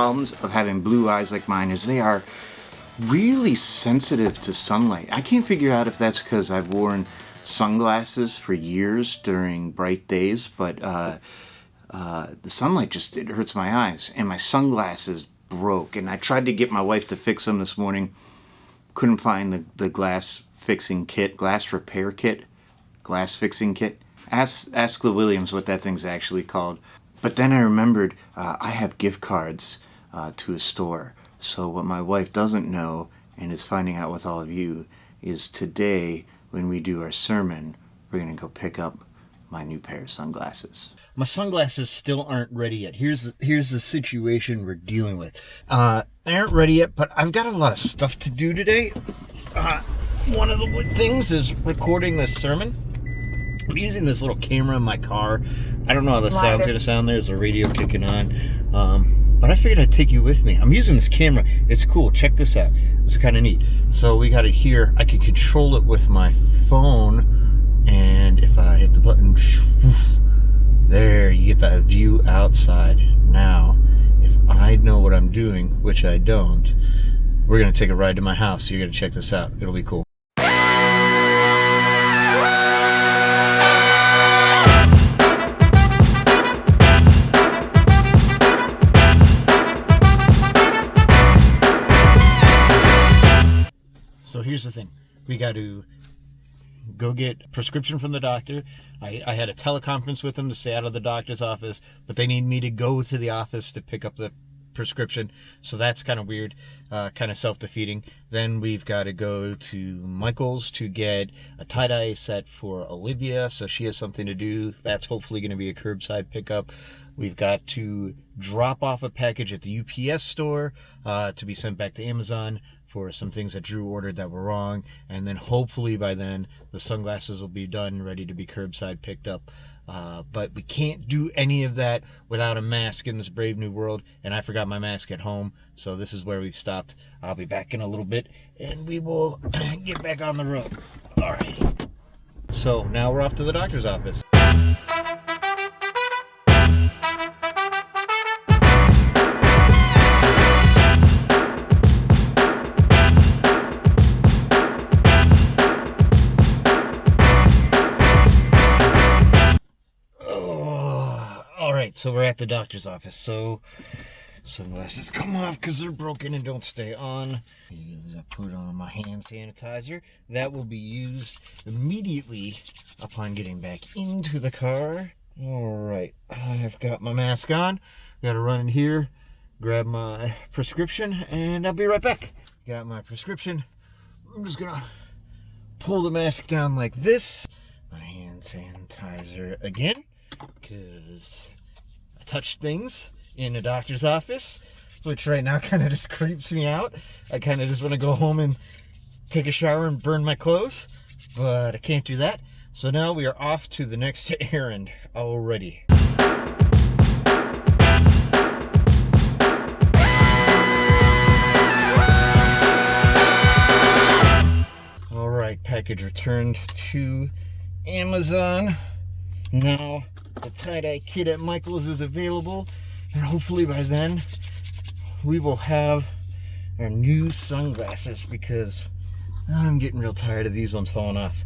problems of having blue eyes like mine is they are really sensitive to sunlight. I can't figure out if that's because I've worn sunglasses for years during bright days, but the sunlight just, it hurts my eyes, and my sunglasses broke, and I tried to get my wife to fix them this morning. Couldn't find the glass fixing kit, glass repair kit, glass fixing kit. Ask the Williams what that thing's actually called. But then I remembered I have gift cards to a store. So what my wife doesn't know, and is finding out with all of you, is today when we do our sermon, we're going to go pick up my new pair of sunglasses. My sunglasses still aren't ready yet. Here's the situation we're dealing with. They aren't ready yet, but I've got a lot of stuff to do today. One of the things is recording this sermon. I'm using this little camera in my car. I don't know how the sound's going to sound. There's a radio kicking on. But I figured I'd take you with me. I'm using this camera. It's cool. Check this out. It's kind of neat. So we got it here. I can control it with my phone. And if I hit the button, there, you get that view outside. Now, if I know what I'm doing, which I don't, we're going to take a ride to my house. You're going to check this out. It'll be cool. So here's the thing. We got to go get a prescription from the doctor. I had a teleconference with them to stay out of the doctor's office, but they need me to go to the office to pick up the prescription. So that's kind of weird, kind of self-defeating. Then we've got to go to Michael's to get a tie-dye set for Olivia, so she has something to do. That's hopefully going to be a curbside pickup. We've got to drop off a package at the UPS store to be sent back to Amazon for some things that Drew ordered that were wrong, and then hopefully by then the sunglasses will be done, ready to be curbside picked up. But we can't do any of that without a mask in this brave new world, and I forgot my mask at home, so this is where we've stopped. I'll be back in a little bit, and we will get back on the road. All right. So now we're off to the doctor's office. So we're at the doctor's office. So sunglasses come off because they're broken and don't stay on. I put on my hand sanitizer. That will be used immediately upon getting back into the car. All right, I've got my mask on. Got to run in here, grab my prescription, and I'll be right back. Got my prescription. I'm just gonna pull the mask down like this. My hand sanitizer again, because touch things in a doctor's office, which right now kind of just creeps me out. I kind of just want to go home and take a shower and burn my clothes, but I can't do that. So now we are off to the next errand already. All right, package returned to Amazon. Now the tie-dye kit at Michael's is available, and hopefully by then we will have our new sunglasses, because I'm getting real tired of these ones falling off.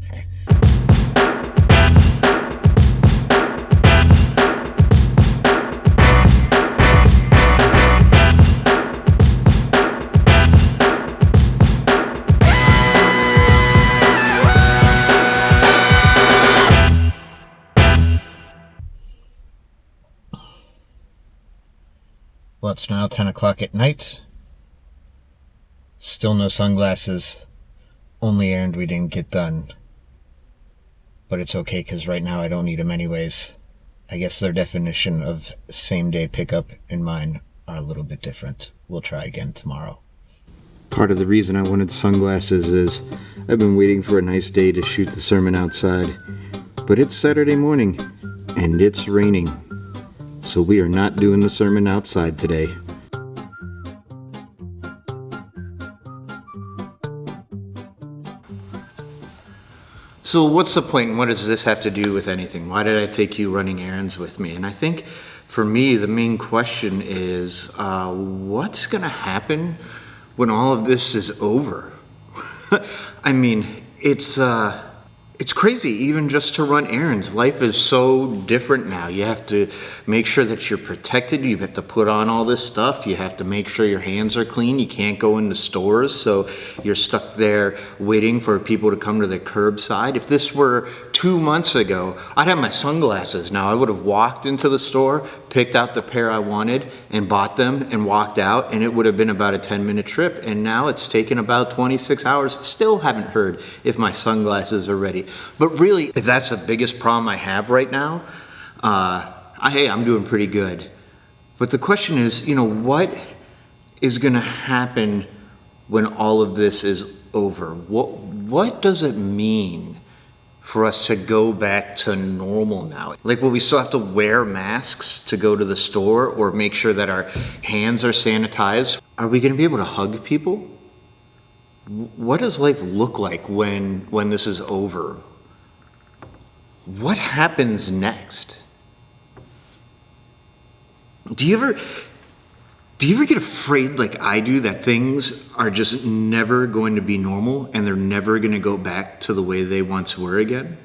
Well, it's now 10 o'clock at night. Still no sunglasses. Only errand we didn't get done. But it's okay, because right now I don't need them anyways. I guess their definition of same-day pickup and mine are a little bit different. We'll try again tomorrow. Part of the reason I wanted sunglasses is I've been waiting for a nice day to shoot the sermon outside. But it's Saturday morning, and it's raining. So we are not doing the sermon outside today. So what's the point, and what does this have to do with anything? Why did I take you running errands with me? And I think for me, the main question is, what's going to happen when all of this is over? I mean, it's crazy even just to run errands. Life is so different now. You have to make sure that you're protected. You have to put on all this stuff. You have to make sure your hands are clean. You can't go into stores, so you're stuck there waiting for people to come to the curbside. If this were 2 months ago, I'd have my sunglasses now. I would have walked into the store, picked out the pair I wanted, and bought them and walked out, and it would have been about a 10-minute trip. And now it's taken about 26 hours. Still haven't heard if my sunglasses are ready. But really, if that's the biggest problem I have right now, hey, I'm doing pretty good. But the question is, what is going to happen when all of this is over? What does it mean for us to go back to normal now? Like, will we still have to wear masks to go to the store or make sure that our hands are sanitized? Are we going to be able to hug people? What does life look like when this is over? What happens next? Do you ever get afraid like I do that things are just never going to be normal and they're never going to go back to the way they once were again?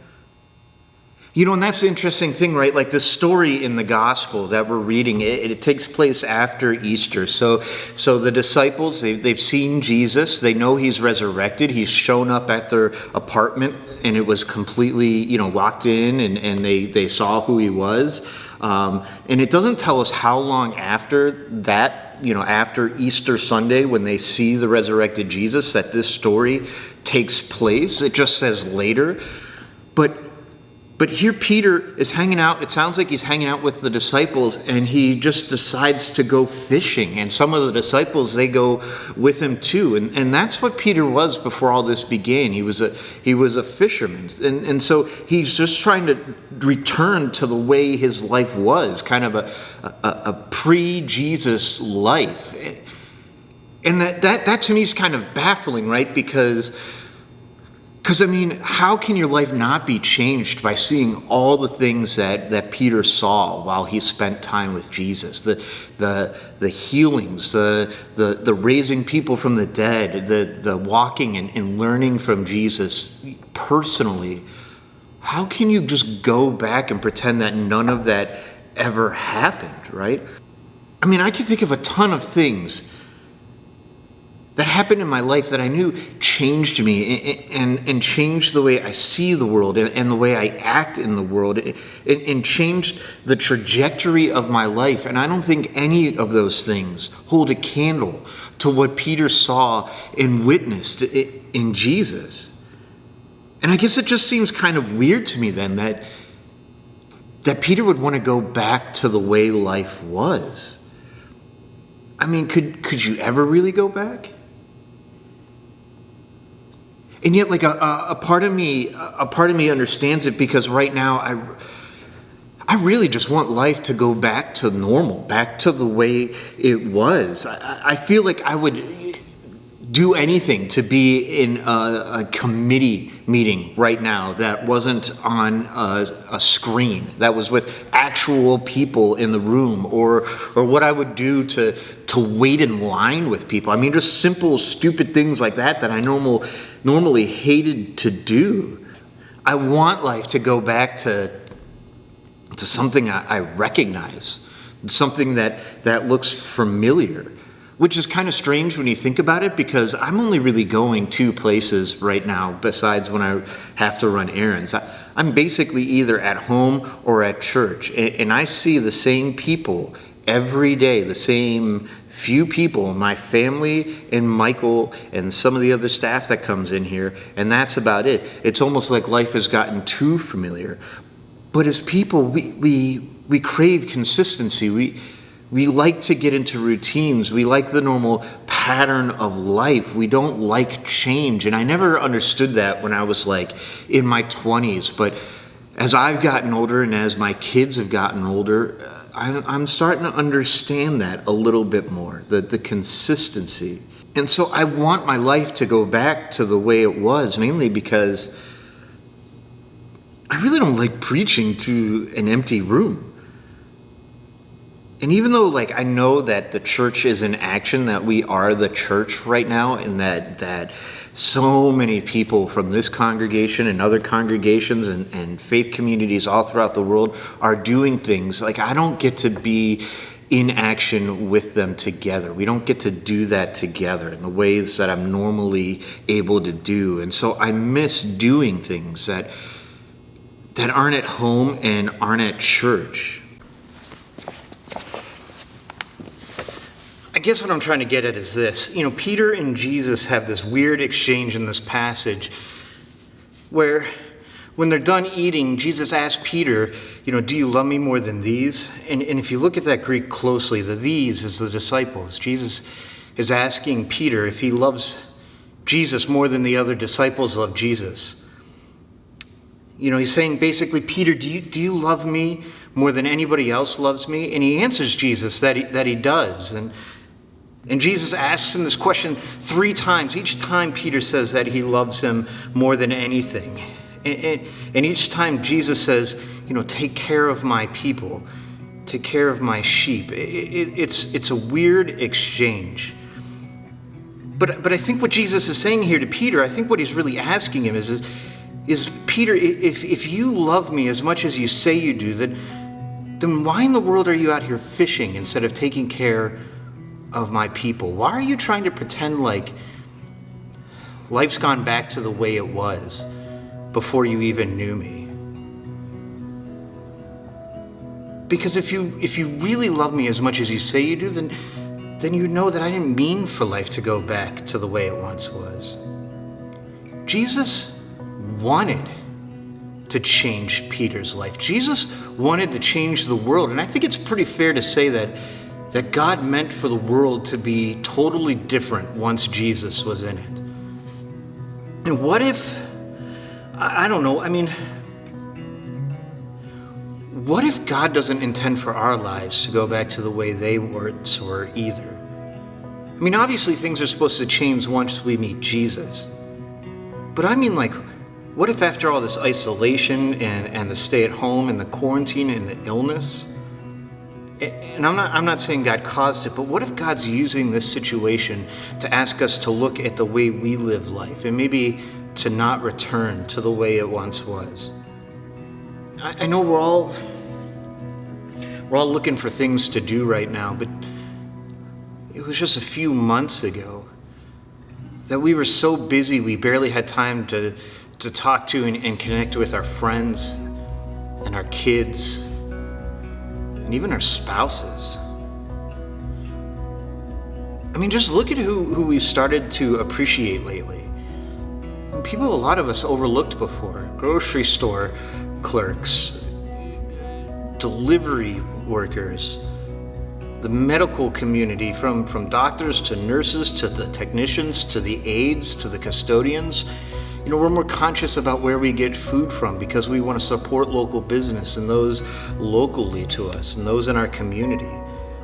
And that's the interesting thing, right? Like the story in the gospel that we're reading, it takes place after Easter. So the disciples, they've seen Jesus. They know he's resurrected. He's shown up at their apartment, and it was completely, walked in, and they saw who he was. And it doesn't tell us how long after that, after Easter Sunday, when they see the resurrected Jesus, that this story takes place. It just says later. But here Peter is hanging out. It sounds like he's hanging out with the disciples, and he just decides to go fishing. And some of the disciples, they go with him too. And that's what Peter was before all this began. He was a fisherman. And so he's just trying to return to the way his life was, kind of a pre-Jesus life. And that to me is kind of baffling, right? Because I mean, how can your life not be changed by seeing all the things that Peter saw while he spent time with Jesus? The healings, the raising people from the dead, the walking and learning from Jesus personally. How can you just go back and pretend that none of that ever happened, right? I mean, I can think of a ton of things that happened in my life that I knew changed me and changed the way I see the world and the way I act in the world and changed the trajectory of my life. And I don't think any of those things hold a candle to what Peter saw and witnessed in Jesus. And I guess it just seems kind of weird to me then that Peter would want to go back to the way life was. I mean, could you ever really go back? And yet, like a part of me understands it, because right now I really just want life to go back to normal, back to the way it was. I feel like I would do anything to be in a committee meeting right now that wasn't on a screen, that was with actual people in the room, or what I would do to wait in line with people. I mean, just simple, stupid things like that I normally hated to do. I want life to go back to something I recognize, something that looks familiar. Which is kind of strange when you think about it, because I'm only really going 2 places right now besides when I have to run errands. I'm basically either at home or at church, and I see the same people every day, the same few people, my family and Michael and some of the other staff that comes in here, and that's about it. It's almost like life has gotten too familiar. But as people, we crave consistency. We like to get into routines. We like the normal pattern of life. We don't like change. And I never understood that when I was like in my 20s. But as I've gotten older and as my kids have gotten older, I'm starting to understand that a little bit more, the consistency. And so I want my life to go back to the way it was, mainly because I really don't like preaching to an empty room. And even though, like, I know that the church is in action, that we are the church right now, and that so many people from this congregation and other congregations and faith communities all throughout the world are doing things, like, I don't get to be in action with them together. We don't get to do that together in the ways that I'm normally able to do. And so I miss doing things that aren't at home and aren't at church. I guess what I'm trying to get at is this. Peter and Jesus have this weird exchange in this passage where when they're done eating, Jesus asks Peter, do you love me more than these? And if you look at that Greek closely, the these is the disciples. Jesus is asking Peter if he loves Jesus more than the other disciples love Jesus. He's saying basically, Peter, do you love me more than anybody else loves me? And he answers Jesus that he does. And Jesus asks him this question 3 times. Each time Peter says that he loves him more than anything. And each time Jesus says, take care of my people, take care of my sheep. It's a weird exchange. But I think what Jesus is saying here to Peter, I think what he's really asking him is Peter, if you love me as much as you say you do, then why in the world are you out here fishing instead of taking care of my people? Why are you trying to pretend like life's gone back to the way it was before you even knew me? Because if you really love me as much as you say you do, then you know that I didn't mean for life to go back to the way it once was. Jesus wanted to change Peter's life. Jesus wanted to change the world. And I think it's pretty fair to say that God meant for the world to be totally different once Jesus was in it. And what if, I don't know, what if God doesn't intend for our lives to go back to the way they once were either? Obviously things are supposed to change once we meet Jesus. But what if after all this isolation and the stay at home and the quarantine and the illness, and I'm not saying God caused it, but what if God's using this situation to ask us to look at the way we live life and maybe to not return to the way it once was? I know we're all looking for things to do right now, but it was just a few months ago that we were so busy we barely had time to talk to and connect with our friends and our kids and even our spouses. Just look at who we've started to appreciate lately. People a lot of us overlooked before. Grocery store clerks, delivery workers, the medical community, from doctors to nurses to the technicians to the aides to the custodians. We're more conscious about where we get food from because we want to support local business and those locally to us and those in our community.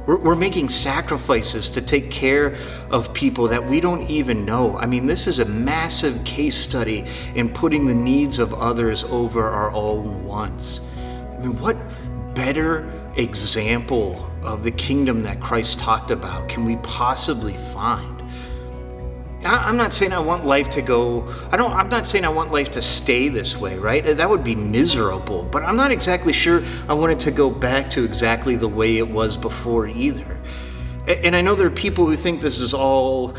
We're making sacrifices to take care of people that we don't even know. This is a massive case study in putting the needs of others over our own wants. What better example of the kingdom that Christ talked about can we possibly find? I'm not saying I want life to go, I'm not saying I want life to stay this way, right? That would be miserable, but I'm not exactly sure I want it to go back to exactly the way it was before either. And I know there are people who think this is all,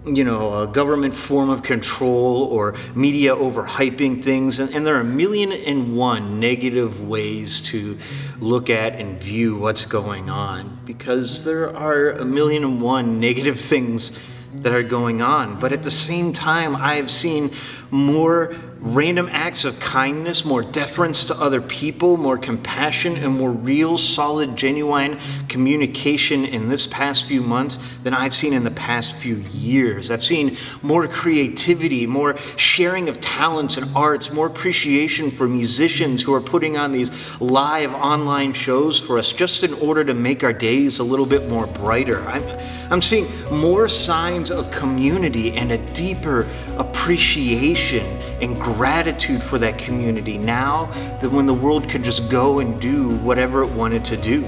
a government form of control or media overhyping things, and there are 1,000,001 negative ways to look at and view what's going on, because there are 1,000,001 negative things that are going on. But at the same time, I've seen more random acts of kindness, more deference to other people, more compassion, and more real, solid, genuine communication in this past few months than I've seen in the past few years. I've seen more creativity, more sharing of talents and arts, more appreciation for musicians who are putting on these live online shows for us just in order to make our days a little bit more brighter. I'm seeing more signs of community and a deeper appreciation and gratitude for that community now than when the world could just go and do whatever it wanted to do.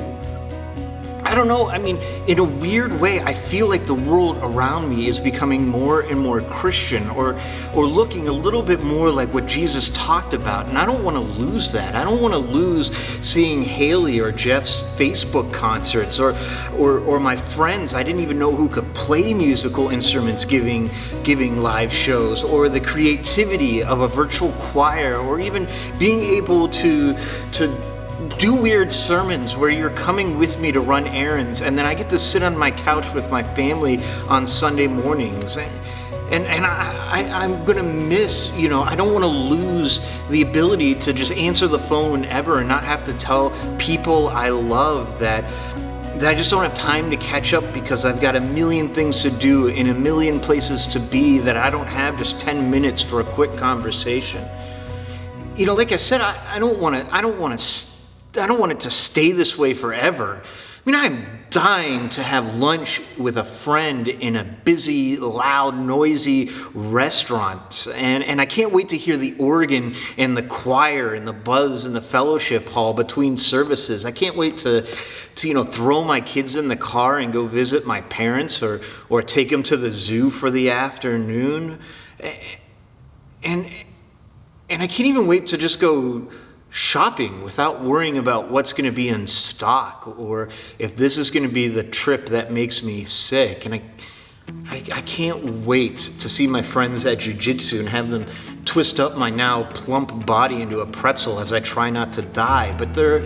I don't know. I mean, in a weird way, I feel like the world around me is becoming more and more Christian, or looking a little bit more like what Jesus talked about. And I don't want to lose that. I don't want to lose seeing Haley or Jeff's Facebook concerts, or my friends I didn't even know who could play musical instruments giving live shows, or the creativity of a virtual choir, or even being able to do weird sermons where you're coming with me to run errands, and then I get to sit on my couch with my family on Sunday mornings. And I'm gonna miss, I don't want to lose the ability to just answer the phone whenever and not have to tell people I love that I just don't have time to catch up because I've got a million things to do in a million places to be, that I don't have just 10 minutes for a quick conversation. Like I said, I don't want it to stay this way forever. I mean, I'm dying to have lunch with a friend in a busy, loud, noisy restaurant. And I can't wait to hear the organ and the choir and the buzz in the fellowship hall between services. I can't wait to throw my kids in the car and go visit my parents, or take them to the zoo for the afternoon. And I can't even wait to just go shopping without worrying about what's going to be in stock, or if this is going to be the trip that makes me sick. And I can't wait to see my friends at jiu-jitsu and have them twist up my now plump body into a pretzel as I try not to die. But there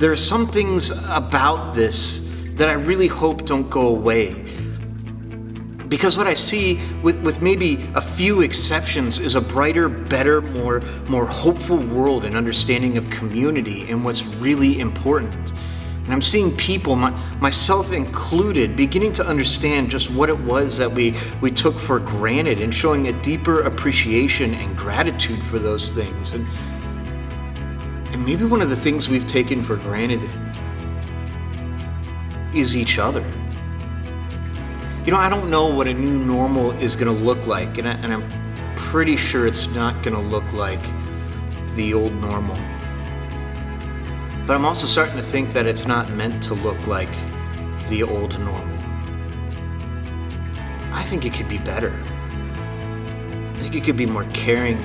are some things about this that I really hope don't go away. Because what I see, with maybe a few exceptions, is a brighter, better, more hopeful world and understanding of community and what's really important. And I'm seeing people, myself included, beginning to understand just what it was that we took for granted, and showing a deeper appreciation and gratitude for those things. And maybe one of the things we've taken for granted is each other. I don't know what a new normal is going to look like, and I'm pretty sure it's not going to look like the old normal. But I'm also starting to think that it's not meant to look like the old normal. I think it could be better. I think it could be more caring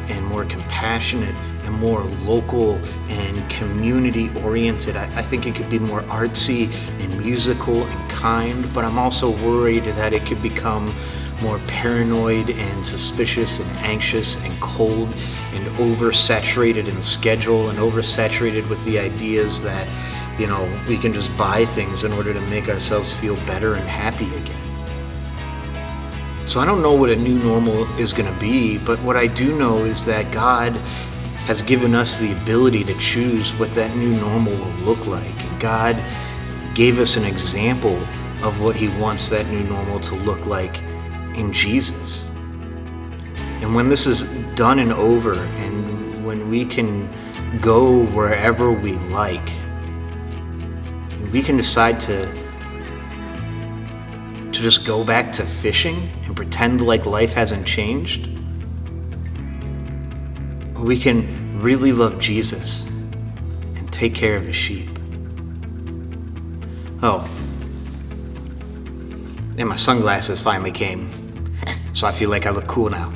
and more compassionate and more local and community oriented. I think it could be more artsy and musical and kind, but I'm also worried that it could become more paranoid and suspicious and anxious and cold and oversaturated in schedule, and oversaturated with the ideas that, we can just buy things in order to make ourselves feel better and happy again. So I don't know what a new normal is going to be, but what I do know is that God has given us the ability to choose what that new normal will look like. And God gave us an example of what He wants that new normal to look like in Jesus. And when this is done and over, and when we can go wherever we like, we can decide to just go back to fishing and pretend like life hasn't changed. We can really love Jesus and take care of His sheep. Oh, and my sunglasses finally came, so I feel like I look cool now.